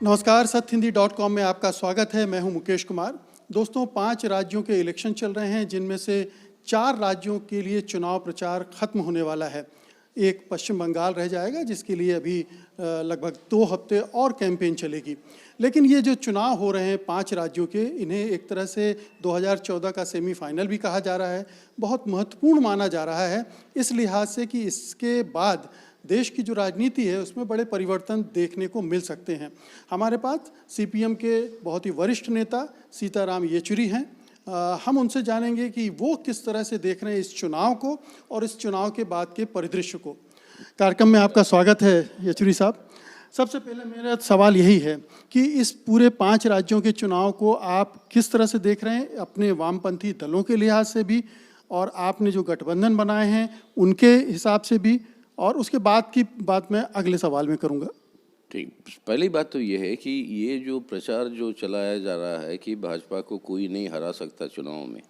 नमस्कार, सत्यहिंदी.com में आपका स्वागत है। मैं हूं मुकेश कुमार। दोस्तों, 5 राज्यों के इलेक्शन चल रहे हैं, जिनमें से 4 राज्यों के लिए चुनाव प्रचार खत्म होने वाला है। एक पश्चिम बंगाल रह जाएगा, जिसके लिए अभी लगभग 2 हफ्ते और कैंपेन चलेगी। लेकिन ये जो चुनाव हो रहे हैं 5 राज्यों के, इन्हें एक तरह से 2014 का सेमीफाइनल भी कहा जा रहा है। बहुत महत्वपूर्ण माना जा रहा है इस लिहाज से कि इसके बाद देश की जो राजनीति है उसमें बड़े परिवर्तन देखने को मिल सकते हैं। हमारे पास सीपीएम के बहुत ही वरिष्ठ नेता सीताराम येचुरी हैं। हम उनसे जानेंगे कि वो किस तरह से देख रहे हैं इस चुनाव को और इस चुनाव के बाद के परिदृश्य को। कार्यक्रम में आपका स्वागत है येचुरी साहब। सबसे पहले मेरा सवाल यही है कि इस पूरे 5 राज्यों के चुनाव को आप किस तरह से देख रहे हैं, अपने वामपंथी दलों के लिहाज से भी और आपने जो गठबंधन बनाए हैं उनके हिसाब से भी, और उसके बाद की बात मैं अगले सवाल में करूंगा। ठीक, पहली बात तो ये है कि ये जो प्रचार जो चलाया जा रहा है कि भाजपा को कोई नहीं हरा सकता चुनाव में,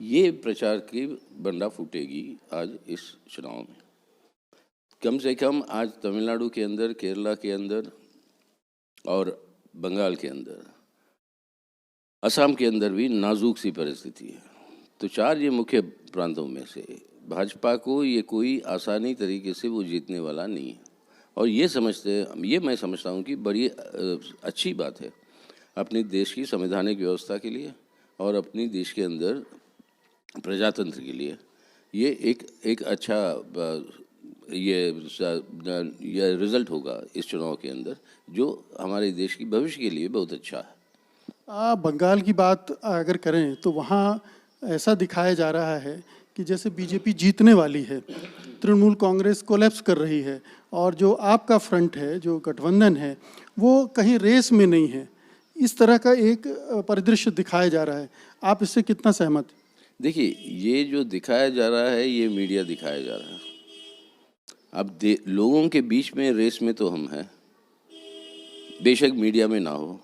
ये प्रचार की बंडा फूटेगी आज इस चुनाव में। कम से कम आज तमिलनाडु के अंदर, केरला के अंदर और बंगाल के अंदर, असम के अंदर भी नाजुक सी परिस्थिति है। तो 4 ये मुख्य प्रांतों में से भाजपा को ये कोई आसानी तरीके से वो जीतने वाला नहीं है। और ये मैं समझता हूँ कि बड़ी अच्छी बात है अपने देश की संवैधानिक व्यवस्था के लिए और अपनी देश के अंदर प्रजातंत्र के लिए। ये एक अच्छा ये रिजल्ट होगा इस चुनाव के अंदर, जो हमारे देश की भविष्य के लिए बहुत अच्छा है। बंगाल की बात अगर करें तो वहाँ ऐसा दिखाया जा रहा है कि जैसे बीजेपी जीतने वाली है, तृणमूल कांग्रेस कोलैप्स कर रही है और जो आपका फ्रंट है, जो गठबंधन है, वो कहीं रेस में नहीं है। इस तरह का एक परिदृश्य दिखाया जा रहा है। आप इससे कितना सहमत? देखिए, ये जो दिखाया जा रहा है ये मीडिया दिखाया जा रहा है। अब लोगों के बीच में रेस में तो हम हैं, बेशक मीडिया में ना हो।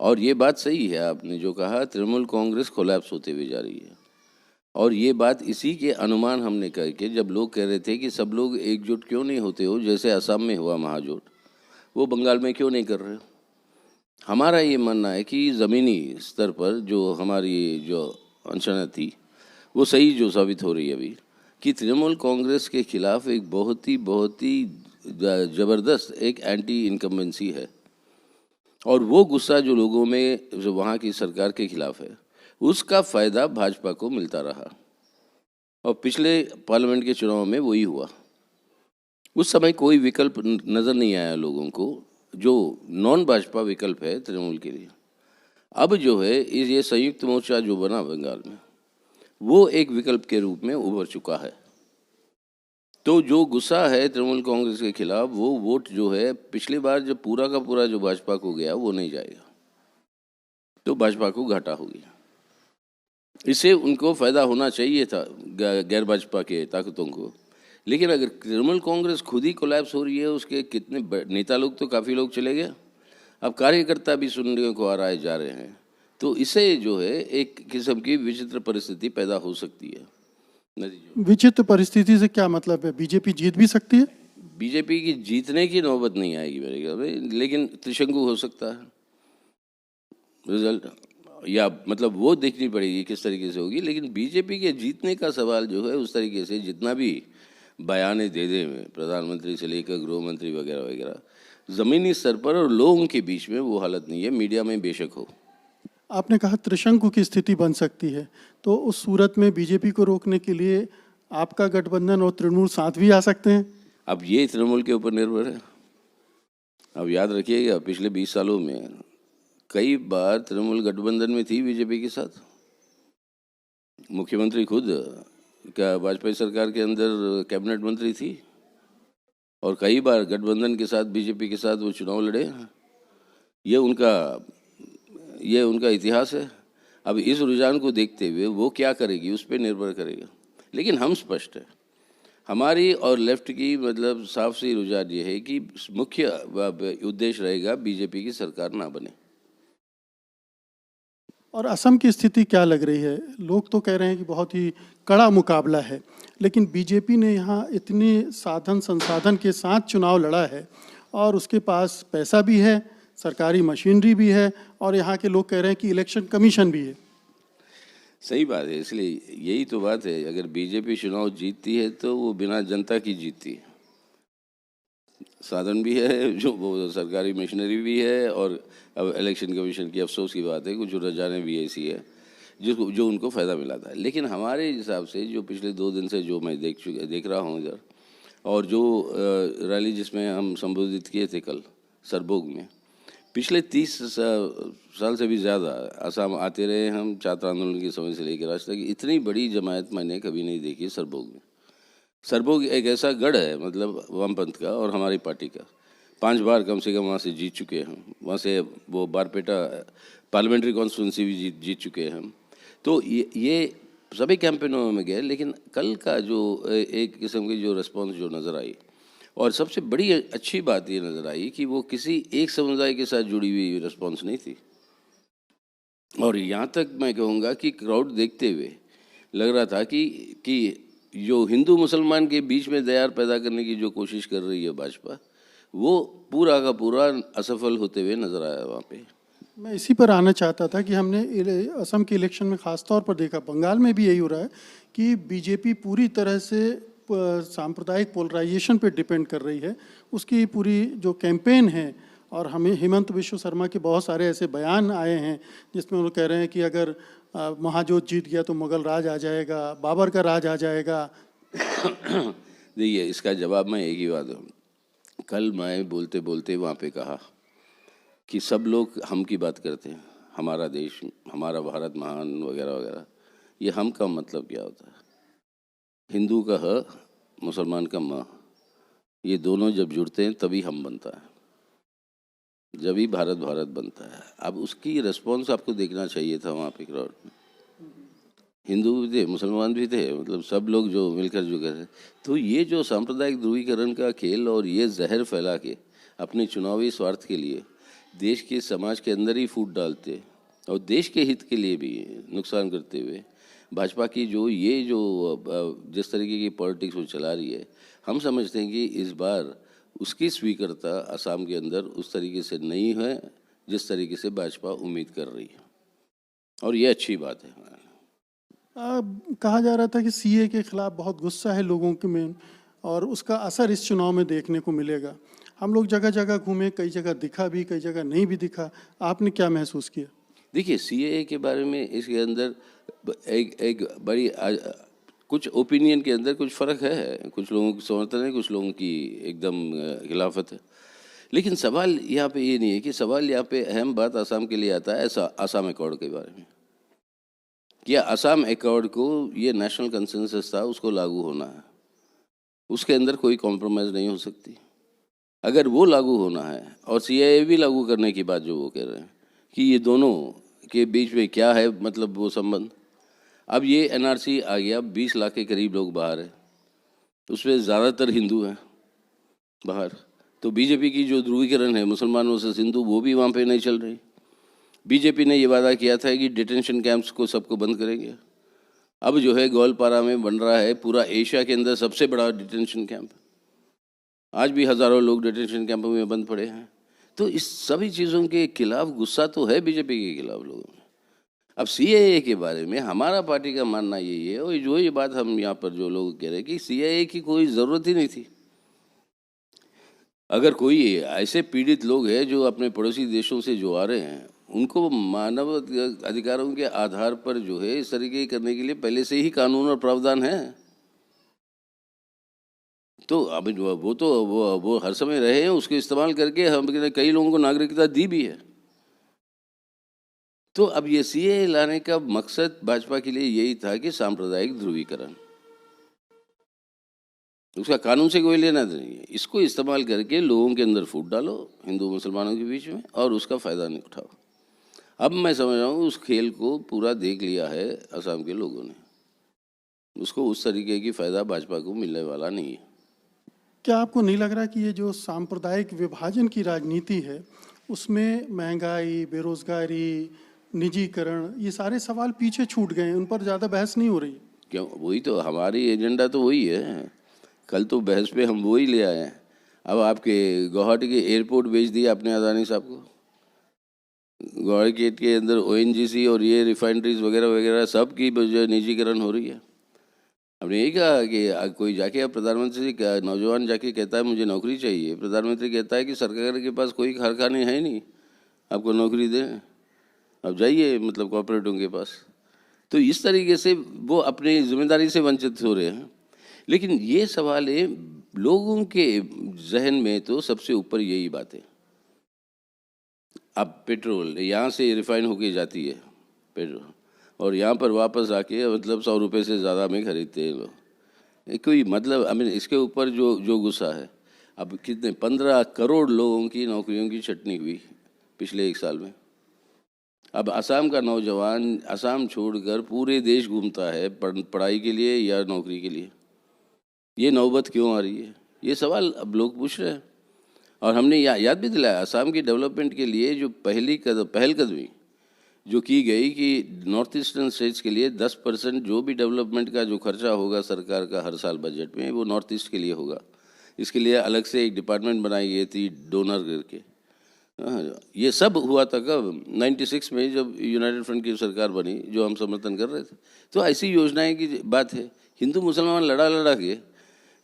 और ये बात सही है आपने जो कहा, तृणमूल कांग्रेस कोलैप्स होते हुए जा रही है। और ये बात इसी के अनुमान हमने करके, जब लोग कह रहे थे कि सब लोग एकजुट क्यों नहीं होते हो, जैसे असम में हुआ महाजोट, वो बंगाल में क्यों नहीं कर रहे हो। हमारा ये मानना है कि ज़मीनी स्तर पर जो हमारी जो अनशना थी वो सही जो साबित हो रही है अभी, कि तृणमूल कांग्रेस के खिलाफ एक बहुत ही ज़बरदस्त एक एंटी इनकम्बेंसी है। और वो गुस्सा जो लोगों में जो वहाँ की सरकार के खिलाफ है, उसका फ़ायदा भाजपा को मिलता रहा। और पिछले पार्लियामेंट के चुनाव में वही हुआ। उस समय कोई विकल्प नज़र नहीं आया लोगों को, जो नॉन भाजपा विकल्प है तृणमूल के लिए। अब जो है ये संयुक्त मोर्चा जो बना बंगाल में, वो एक विकल्प के रूप में उभर चुका है। तो जो गुस्सा है तृणमूल कांग्रेस के खिलाफ, वो वोट जो है पिछली बार जब पूरा का पूरा जो भाजपा को गया वो नहीं जाएगा, तो भाजपा को घाटा हो गया। इससे उनको फ़ायदा होना चाहिए था गैर भाजपा के ताकतों को। लेकिन अगर तृणमूल कांग्रेस खुद ही कोलैप्स हो रही है, उसके कितने नेता लोग तो काफ़ी लोग चले गए, अब कार्यकर्ता भी सुनने को आ रहे जा रहे हैं, तो इससे जो है एक किस्म की विचित्र परिस्थिति पैदा हो सकती है। विचित्र परिस्थिति से क्या मतलब है? बीजेपी जीत भी सकती है? बीजेपी की जीतने की नौबत नहीं आएगी मेरे ख्याल में, लेकिन त्रिशंकु हो सकता है रिजल्ट, या मतलब वो देखनी पड़ेगी किस तरीके से होगी। लेकिन बीजेपी के जीतने का सवाल जो है, उस तरीके से जितना भी बयाने दे दें प्रधानमंत्री से लेकर गृह मंत्री वगैरह वगैरह, ज़मीनी स्तर पर और लोगों के बीच में वो हालत नहीं है। मीडिया में बेशक हो। आपने कहा त्रिशंकु की स्थिति बन सकती है, तो उस सूरत में बीजेपी को रोकने के लिए आपका गठबंधन और तृणमूल साथ भी आ सकते हैं? अब ये तृणमूल के ऊपर निर्भर है। अब याद रखिएगा, पिछले 20 सालों में कई बार तृणमूल गठबंधन में थी बीजेपी के साथ। मुख्यमंत्री खुद क्या वाजपेयी सरकार के अंदर कैबिनेट मंत्री थी, और कई बार गठबंधन के साथ बीजेपी के साथ वो चुनाव लड़े। ये उनका इतिहास है। अब इस रुझान को देखते हुए वो क्या करेगी उस पर निर्भर करेगा। लेकिन हम स्पष्ट है, हमारी और लेफ्ट की मतलब साफ सी रुझान ये है कि मुख्य उद्देश्य रहेगा बीजेपी की सरकार ना बने। और असम की स्थिति क्या लग रही है? लोग तो कह रहे हैं कि बहुत ही कड़ा मुकाबला है, लेकिन बीजेपी ने यहाँ इतने साधन संसाधन के साथ चुनाव लड़ा है और उसके पास पैसा भी है, सरकारी मशीनरी भी है, और यहाँ के लोग कह रहे हैं कि इलेक्शन कमीशन भी है। सही बात है। इसलिए यही तो बात है, अगर बीजेपी चुनाव जीतती है तो वो बिना जनता की जीतती है। साधन भी है, जो वो सरकारी मशीनरी भी है, और अब इलेक्शन कमीशन की अफसोस की बात है कुछ रजाने भी ऐसी है जो उनको फ़ायदा मिला था। लेकिन हमारे हिसाब से जो पिछले 2 दिन से जो मैं देख रहा हूँ इधर, और जो रैली जिसमें हम संबोधित किए थे कल सरबोग में, पिछले 30 साल से भी ज़्यादा असम आते रहे हम, छात्र आंदोलन के समय से लेकर आज तक इतनी बड़ी जमायत मैंने कभी नहीं देखी सरबोग में। सरबोग एक ऐसा गढ़ है, मतलब वामपंथ का और हमारी पार्टी का। 5 बार कम से कम वहाँ से जीत चुके हैं हम। वहाँ से वो बारपेटा पार्लियामेंट्री कॉन्स्टिट्यूंसी भी जीत चुके हैं हम। तो ये सभी कैंपेनों में गए, लेकिन कल का जो एक किस्म की जो रिस्पॉन्स जो नज़र आई, और सबसे बड़ी अच्छी बात ये नज़र आई कि वो किसी एक समुदाय के साथ जुड़ी हुई रिस्पॉन्स नहीं थी। और यहाँ तक मैं कहूँगा कि क्राउड देखते हुए लग रहा था कि जो हिंदू मुसलमान के बीच में दरार पैदा करने की जो कोशिश कर रही है भाजपा, वो पूरा का पूरा असफल होते हुए नजर आया वहाँ पे। मैं इसी पर आना चाहता था कि हमने असम के इलेक्शन में ख़ास तौर पर देखा, बंगाल में भी यही हो रहा है कि बीजेपी पूरी तरह से सांप्रदायिक पोलराइजेशन पे डिपेंड कर रही है। उसकी पूरी जो कैंपेन है, और हमें हेमंत बिश्व शर्मा के बहुत सारे ऐसे बयान आए हैं जिसमें वो कह रहे हैं कि अगर महाजोत जीत गया तो मुगल राज आ जाएगा, बाबर का राज आ जाएगा। देखिए, इसका जवाब मैं एक ही बात हूँ, कल मैं बोलते बोलते वहाँ पे कहा कि सब लोग हम की बात करते हैं, हमारा देश, हमारा भारत महान वगैरह वगैरह। ये हम का मतलब क्या होता है? हिंदू का ह, मुसलमान का म, ये दोनों जब जुड़ते हैं तभी हम बनता है, जब ही भारत भारत बनता है। अब उसकी रिस्पॉन्स आपको देखना चाहिए था वहाँ पे क्राउड में। हिंदू भी थे, मुसलमान भी थे, मतलब सब लोग जो मिलकर जो कर रहे। तो ये जो सांप्रदायिक ध्रुवीकरण का खेल और ये जहर फैला के अपने चुनावी स्वार्थ के लिए देश के समाज के अंदर ही फूट डालते और देश के हित के लिए भी नुकसान करते हुए भाजपा की जो ये जो जिस तरीके की पॉलिटिक्स वो चला रही है, हम समझते हैं कि इस बार उसकी स्वीकृतता असम के अंदर उस तरीके से नहीं है जिस तरीके से भाजपा उम्मीद कर रही है, और ये अच्छी बात है। कहा जा रहा था कि सीए के खिलाफ बहुत गुस्सा है लोगों के में, और उसका असर इस चुनाव में देखने को मिलेगा। हम लोग जगह जगह घूमे, कई जगह दिखा भी, कई जगह नहीं भी दिखा। आपने क्या महसूस किया? देखिए, सीएए के बारे में इसके अंदर एक बड़ी कुछ ओपिनियन के अंदर कुछ फ़र्क है, कुछ लोगों की समर्थन है, कुछ लोगों की एकदम खिलाफत है। लेकिन सवाल यहाँ पे ये नहीं है कि सवाल यहाँ पे अहम बात असम के लिए आता है असम अकॉर्ड के बारे में। क्या असम अकॉर्ड को ये नेशनल कंसेंसस था, उसको लागू होना है, उसके अंदर कोई कॉम्प्रोमाइज़ नहीं हो सकती। अगर वो लागू होना है और सीएए भी लागू करने की बात जो वो कह रहे हैं कि ये दोनों के बीच में क्या है, मतलब वो संबंध। अब ये एनआरसी आ गया, 20 लाख के करीब लोग बाहर हैं, उसमें ज़्यादातर हिंदू हैं बाहर। तो बीजेपी की जो ध्रुवीकरण है मुसलमानों से हिंदू, वो भी वहाँ पे नहीं चल रही। बीजेपी ने ये वादा किया था कि डिटेंशन कैंप्स को सबको बंद करेंगे। अब जो है गोलपारा में बन रहा है पूरा एशिया के अंदर सबसे बड़ा डिटेंशन कैंप। आज भी हज़ारों लोग डिटेंशन कैंप में बंद पड़े हैं। तो इस सभी चीज़ों के खिलाफ गुस्सा तो है बीजेपी के खिलाफ लोगों में। अब सीएए के बारे में हमारा पार्टी का मानना यही है, और जो ये बात हम यहाँ पर जो लोग कह रहे हैं कि सीएए की कोई ज़रूरत ही नहीं थी। अगर कोई ऐसे पीड़ित लोग हैं जो अपने पड़ोसी देशों से जो आ रहे हैं, उनको मानव अधिकारों के आधार पर जो है इस तरीके करने के लिए पहले से ही कानून और प्रावधान है। तो अब वो हर समय रहे हैं, उसको इस्तेमाल करके हम कई लोगों को नागरिकता दी भी है। तो अब ये सीएए लाने का मकसद भाजपा के लिए यही था कि सांप्रदायिक ध्रुवीकरण, उसका कानून से कोई लेना नहीं है। इसको इस्तेमाल करके लोगों के अंदर फूट डालो हिंदू मुसलमानों के बीच में, और उसका फ़ायदा नहीं उठाओ। अब मैं समझ रहा हूँ उस खेल को पूरा देख लिया है असम के लोगों ने, उसको उस तरीके की फ़ायदा भाजपा को मिलने वाला नहीं है। क्या आपको नहीं लग रहा कि ये जो सांप्रदायिक विभाजन की राजनीति है, उसमें महंगाई, बेरोजगारी, निजीकरण, ये सारे सवाल पीछे छूट गए हैं, उन पर ज़्यादा बहस नहीं हो रही? क्यों? वही तो हमारी एजेंडा तो वही है। कल तो बहस पे हम वही ले आए हैं। अब आपके गुवाहाटी के एयरपोर्ट बेच दिया आपने अदानी साहब को। गुवाहाटी के अंदर ओएनजीसी और ये रिफाइनरीज वगैरह वगैरह सब की जो निजीकरण हो रही है। हमने यही कहा कि कोई जाके अब प्रधानमंत्री से नौजवान जाके कहता है मुझे नौकरी चाहिए, प्रधानमंत्री कहता है कि सरकार के पास कोई कारखाने है नहीं आपको नौकरी दें, अब जाइए मतलब कॉर्पोरेटों के पास। तो इस तरीके से वो अपनी जिम्मेदारी से वंचित हो रहे हैं। लेकिन ये सवाल है लोगों के जहन में तो सबसे ऊपर यही बात है। अब पेट्रोल यहाँ से रिफाइन होके जाती है पेट्रोल, और यहाँ पर वापस आके मतलब 100 रुपये से ज़्यादा में खरीदते हैं लोग। कोई मतलब आई मीन इसके ऊपर जो गुस्सा है। अब कितने 15 करोड़ लोगों की नौकरियों की छटनी हुई पिछले 1 साल में। अब असम का नौजवान असम छोड़कर पूरे देश घूमता है पढ़ाई के लिए या नौकरी के लिए। ये नौबत क्यों आ रही है, ये सवाल अब लोग पूछ रहे हैं। और हमने याद भी दिलाया असम की डेवलपमेंट के लिए जो पहलकदमी जो की गई कि नॉर्थ ईस्टर्न स्टेट्स के लिए 10% जो भी डेवलपमेंट का जो खर्चा होगा सरकार का हर साल बजट में वो नॉर्थ ईस्ट के लिए होगा। इसके लिए अलग से एक डिपार्टमेंट बनाई गई थी डोनर करके। ये सब हुआ था कब 96 में जब यूनाइटेड फ्रंट की सरकार बनी जो हम समर्थन कर रहे थे। तो ऐसी योजनाएं की बात है। हिंदू मुसलमान लड़ा के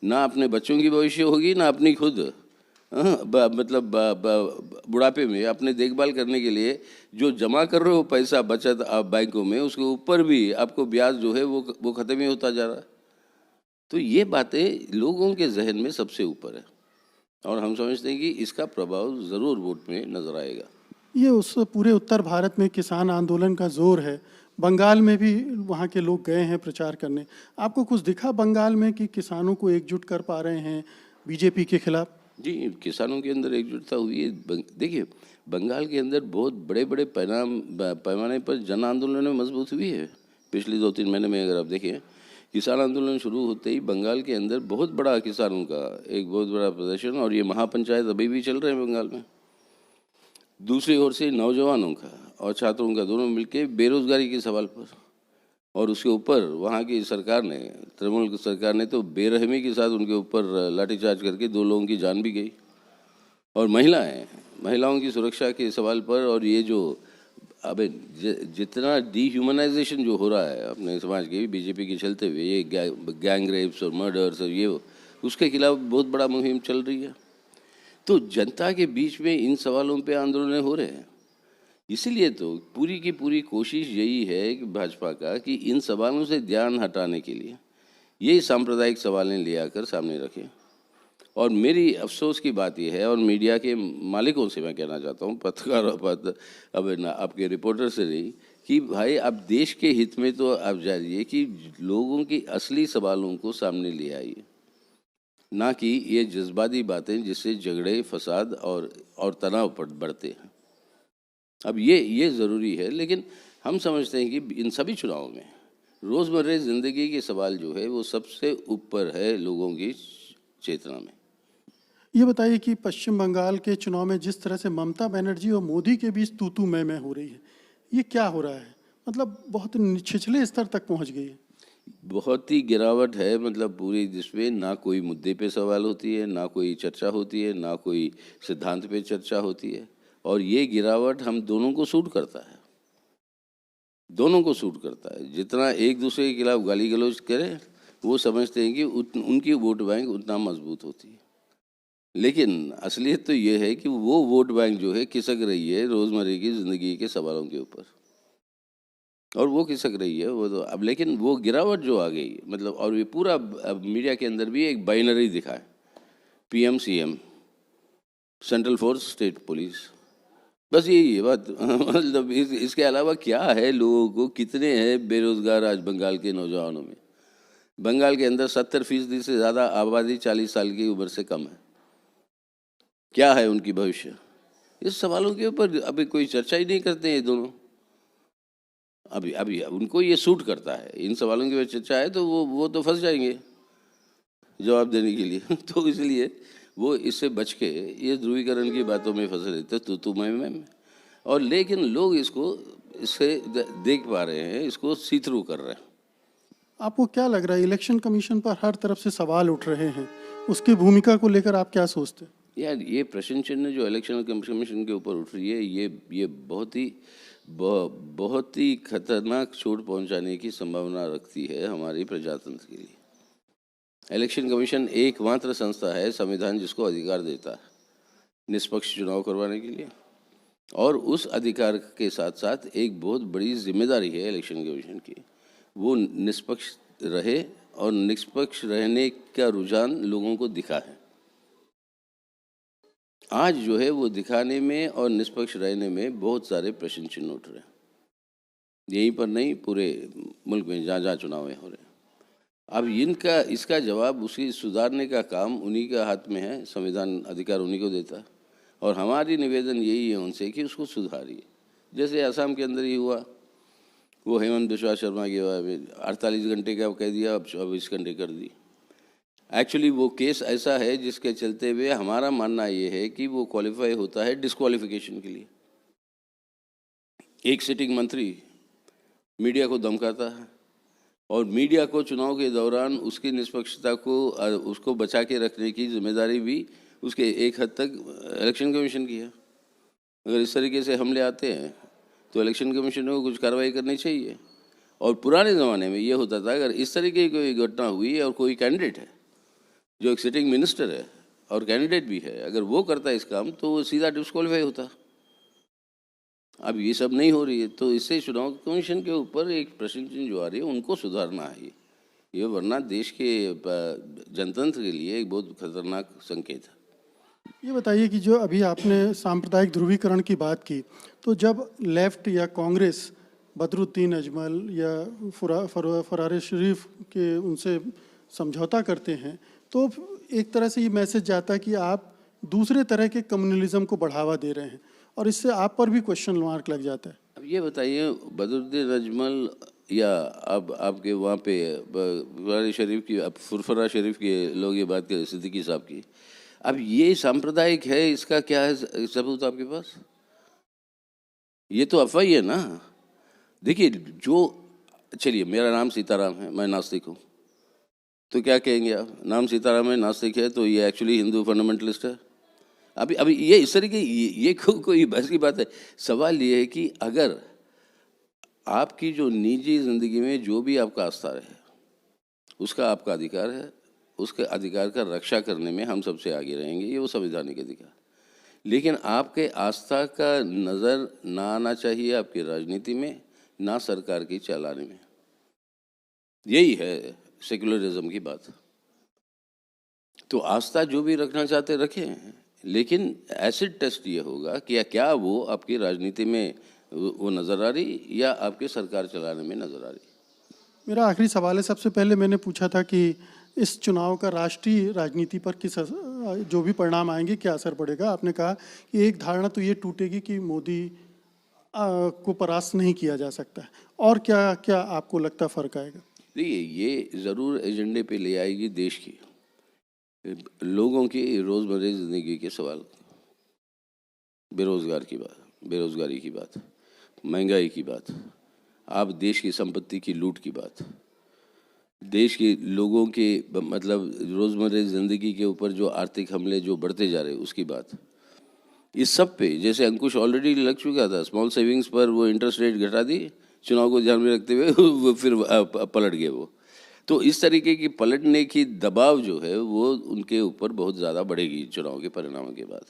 ना अपने बच्चों की भविष्य होगी ना अपनी खुद मतलब बुढ़ापे में अपने देखभाल करने के लिए जो जमा कर रहे हो पैसा बचत आप बैंकों में, उसके ऊपर भी आपको ब्याज जो है वो ख़त्म ही होता जा रहा है। तो ये बातें लोगों के जहन में सबसे ऊपर है और हम समझते हैं कि इसका प्रभाव ज़रूर वोट में नज़र आएगा। ये उस पूरे उत्तर भारत में किसान आंदोलन का जोर है। बंगाल में भी वहाँ के लोग गए हैं प्रचार करने। आपको कुछ दिखा बंगाल में कि किसानों को एकजुट कर पा रहे हैं बीजेपी के खिलाफ? जी, किसानों के अंदर एकजुटता हुई है। देखिए बंगाल के अंदर बहुत बड़े बड़े पैमाने पर जन आंदोलन में मजबूत हुई है। पिछले 2-3 महीने में अगर आप देखें किसान आंदोलन शुरू होते ही बंगाल के अंदर बहुत बड़ा किसानों का एक बहुत बड़ा प्रदर्शन, और ये महापंचायत अभी भी चल रहे हैं बंगाल में। दूसरी ओर से नौजवानों का और छात्रों का दोनों मिलकर बेरोजगारी के सवाल पर, और उसके ऊपर वहाँ की सरकार ने तृणमूल की सरकार ने तो बेरहमी के साथ उनके ऊपर लाठीचार्ज करके 2 लोगों की जान भी गई। और महिलाओं की सुरक्षा के सवाल पर, और ये जो अब जितना डीह्यूमनाइजेशन जो हो रहा है अपने समाज के बीजेपी के चलते हुए, ये गैंग रेप्स और मर्डर्स और ये उसके खिलाफ बहुत बड़ा मुहिम चल रही है। तो जनता के बीच में इन सवालों पे आंदोलन हो रहे हैं। इसीलिए तो पूरी की पूरी कोशिश यही है कि भाजपा का कि इन सवालों से ध्यान हटाने के लिए ये सांप्रदायिक सवालें ले आकर सामने रखें। और मेरी अफसोस की बात यह है, और मीडिया के मालिकों से मैं कहना चाहता हूँ, पत्रकारों पर अब आपके रिपोर्टर से नहीं, कि भाई अब देश के हित में तो आप जाइए कि लोगों की असली सवालों को सामने ले आइए, ना कि ये जज्बाती बातें जिससे झगड़े फसाद और तनाव बढ़ते हैं। अब ये ज़रूरी है। लेकिन हम समझते हैं कि इन सभी चुनावों में रोज़मर्रा ज़िंदगी के सवाल जो है वो सबसे ऊपर है लोगों की चेतना में। ये बताइए कि पश्चिम बंगाल के चुनाव में जिस तरह से ममता बनर्जी और मोदी के बीच तू मैं हो रही है, ये क्या हो रहा है? मतलब बहुत निचले स्तर तक पहुंच गई है। बहुत ही गिरावट है, मतलब पूरी जिसमें ना कोई मुद्दे पे सवाल होती है, ना कोई चर्चा होती है, ना कोई सिद्धांत पे चर्चा होती है। और ये गिरावट हम दोनों को सूट करता है, दोनों को सूट करता है। जितना एक दूसरे के खिलाफ गाली गलौज करें वो समझते हैं कि उनकी वोट बैंक उतना मजबूत होती है। लेकिन असलियत तो ये है कि वो वोट बैंक जो है खिसक रही है रोज़मर्रा की ज़िंदगी के सवालों के ऊपर, और वो खिसक रही है वो तो अब। लेकिन वो गिरावट जो आ गई मतलब, और ये पूरा अब मीडिया के अंदर भी एक बाइनरी दिखा है, PM CM, central force, state police, बस यही है बात। मतलब इसके अलावा क्या है? लोगों को कितने हैं बेरोजगार आज बंगाल के नौजवानों में? बंगाल के अंदर 70% से ज़्यादा आबादी 40 साल की उम्र से कम है। क्या है उनकी भविष्य? इस सवालों के ऊपर अभी कोई चर्चा ही नहीं करते हैं ये दोनों। अभी उनको ये सूट करता है, इन सवालों की वजह चर्चा है तो वो तो फंस जाएंगे जवाब देने के लिए। तो इसलिए वो इससे बच के ये ध्रुवीकरण की बातों में फंसे रहते तू मैं। और लेकिन लोग इससे देख पा रहे हैं, इसको सी थ्रू कर रहे हैं। आपको क्या लग रहा है, इलेक्शन कमीशन पर हर तरफ से सवाल उठ रहे हैं, उसकी भूमिका को लेकर आप क्या सोचते हैं? यार ये प्रश्न चिन्ह जो इलेक्शन कमीशन के ऊपर उठ रही है, ये बहुत ही खतरनाक चोट पहुंचाने की संभावना रखती है हमारी प्रजातंत्र के लिए। इलेक्शन कमीशन एकमात्र संस्था है संविधान जिसको अधिकार देता है निष्पक्ष चुनाव करवाने के लिए, और उस अधिकार के साथ साथ एक बहुत बड़ी जिम्मेदारी है इलेक्शन कमीशन की, वो निष्पक्ष रहे, और निष्पक्ष रहने का रुझान लोगों को दिखा है। आज जो है वो दिखाने में और निष्पक्ष रहने में बहुत सारे प्रश्न चिन्ह उठ रहे हैं, यहीं पर नहीं पूरे मुल्क में जहाँ जहाँ चुनाव हो रहे हैं। अब इसका जवाब, उसकी सुधारने का काम उन्हीं के हाथ में है, संविधान अधिकार उन्हीं को देता है, और हमारी निवेदन यही है उनसे कि उसको सुधारिए। जैसे असम के अंदर ही हुआ, वो हेमंत बिश्वा शर्मा के 48 घंटे का कह दिया, अब 24 घंटे कर दी। एक्चुअली वो केस ऐसा है जिसके चलते हुए हमारा मानना ये है कि वो क्वालिफाई होता है डिस्क्वालिफिकेशन के लिए। एक सिटिंग मंत्री मीडिया को धमकाता है, और मीडिया को चुनाव के दौरान उसकी निष्पक्षता को उसको बचा के रखने की जिम्मेदारी भी उसके एक हद तक इलेक्शन कमीशन की है। अगर इस तरीके से हमले आते हैं तो इलेक्शन कमीशन को कुछ कार्रवाई करनी चाहिए। और पुराने ज़माने में ये होता था, अगर इस तरीके की कोई घटना हुई और कोई कैंडिडेट है जो एक सिटिंग मिनिस्टर है और कैंडिडेट भी है, अगर वो करता है इस काम तो वो सीधा डिस्क्वालीफाई होता। अब ये सब नहीं हो रही है, तो इससे चुनाव कमीशन के ऊपर एक प्रश्न चिन्ह जो आ रही है उनको सुधारना है ये, वरना देश के जनतंत्र के लिए एक बहुत खतरनाक संकेत है। ये बताइए कि जो अभी आपने सांप्रदायिक ध्रुवीकरण की बात की, तो जब लेफ्ट या कांग्रेस बदरुद्दीन अजमल या फरार शरीफ के उनसे समझौता करते हैं, तो एक तरह से ये मैसेज जाता है कि आप दूसरे तरह के कम्युनलिज्म को बढ़ावा दे रहे हैं, और इससे आप पर भी क्वेश्चन मार्क लग जाता है। अब ये बताइए, बदरुद्दीन अजमल या अब आपके वहाँ पे फरार शरीफ की, अब फुरफरा शरीफ के लोग ये बात करें सिद्दीकी साहब की, अब ये सांप्रदायिक है, इसका क्या है सबूत आपके पास? ये तो अफवाह ही है ना। देखिए, चलिए मेरा नाम सीताराम है, मैं नास्तिक हूँ, तो क्या कहेंगे आप? नाम सीताराम है, नास्तिक है, तो ये एक्चुअली हिंदू फंडामेंटलिस्ट है। अभी ये इस तरीके ये कोई बहस की बात है। सवाल ये है कि अगर आपकी जो निजी जिंदगी में जो भी आपका आस्था है उसका आपका अधिकार है, उसके अधिकार का रक्षा करने में हम सबसे आगे रहेंगे, ये वो संवैधानिक अधिकार। लेकिन आपके आस्था का नज़र ना आना चाहिए आपकी राजनीति में, ना सरकार की चलाने में। यही है सेकुलरिज्म की बात। तो आस्था जो भी रखना चाहते रखें, लेकिन एसिड टेस्ट ये होगा कि क्या वो आपकी राजनीति में वो नज़र आ रही या आपके सरकार चलाने में नज़र आ रही। मेरा आखिरी सवाल है, सबसे पहले मैंने पूछा था कि इस चुनाव का राष्ट्रीय राजनीति पर जो भी परिणाम आएंगे क्या असर पड़ेगा। आपने कहा कि एक धारणा तो ये टूटेगी कि मोदी को परास्त नहीं किया जा सकता है, और क्या क्या आपको लगता फ़र्क आएगा? देखिए, ये ज़रूर एजेंडे पे ले आएगी देश की लोगों की रोज़मर्रा ज़िंदगी के सवाल, बेरोज़गारी की बात, महंगाई की बात, आप देश की संपत्ति की लूट की बात, देश के लोगों के मतलब रोज़मर्रा ज़िंदगी के ऊपर जो आर्थिक हमले जो बढ़ते जा रहे हैं उसकी बात, इस सब पे जैसे अंकुश ऑलरेडी लग चुका था। स्मॉल सेविंग्स पर वो इंटरेस्ट रेट घटा दी चुनाव को ध्यान में रखते हुए, वो फिर पलट गए वो। तो इस तरीके की पलटने की दबाव जो है वो उनके ऊपर बहुत ज़्यादा बढ़ेगी चुनाव के परिणामों के बाद।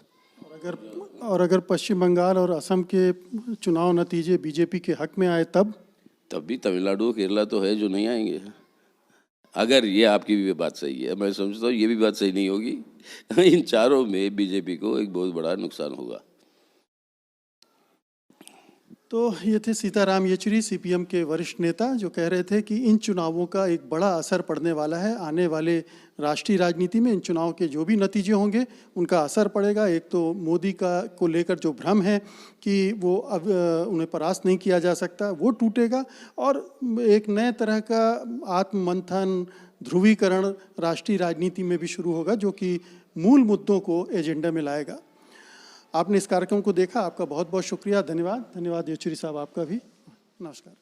और अगर पश्चिम बंगाल और असम के चुनाव नतीजे बीजेपी के हक में आए तब भी तमिलनाडु केरला तो है जो नहीं आएंगे। अगर ये आपकी भी बात सही है, मैं समझता हूँ ये भी बात सही नहीं होगी। इन चारों में बीजेपी को एक बहुत बड़ा नुकसान होगा। तो ये थे सीताराम येचुरी, सीपीएम के वरिष्ठ नेता, जो कह रहे थे कि इन चुनावों का एक बड़ा असर पड़ने वाला है आने वाले राष्ट्रीय राजनीति में। इन चुनाव के जो भी नतीजे होंगे उनका असर पड़ेगा। एक तो मोदी को लेकर जो भ्रम है कि वो अब उन्हें परास्त नहीं किया जा सकता, वो टूटेगा, और एक नए तरह का आत्ममंथन, ध्रुवीकरण राष्ट्रीय राजनीति में भी शुरू होगा, जो कि मूल मुद्दों को एजेंडा में लाएगा। आपने इस कार्यक्रम को देखा, आपका बहुत बहुत शुक्रिया, धन्यवाद। धन्यवाद येचुरी साहब, आपका भी नमस्कार।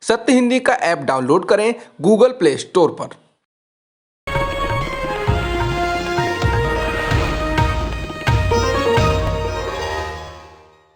सत्य हिंदी का ऐप डाउनलोड करें गूगल प्ले स्टोर पर।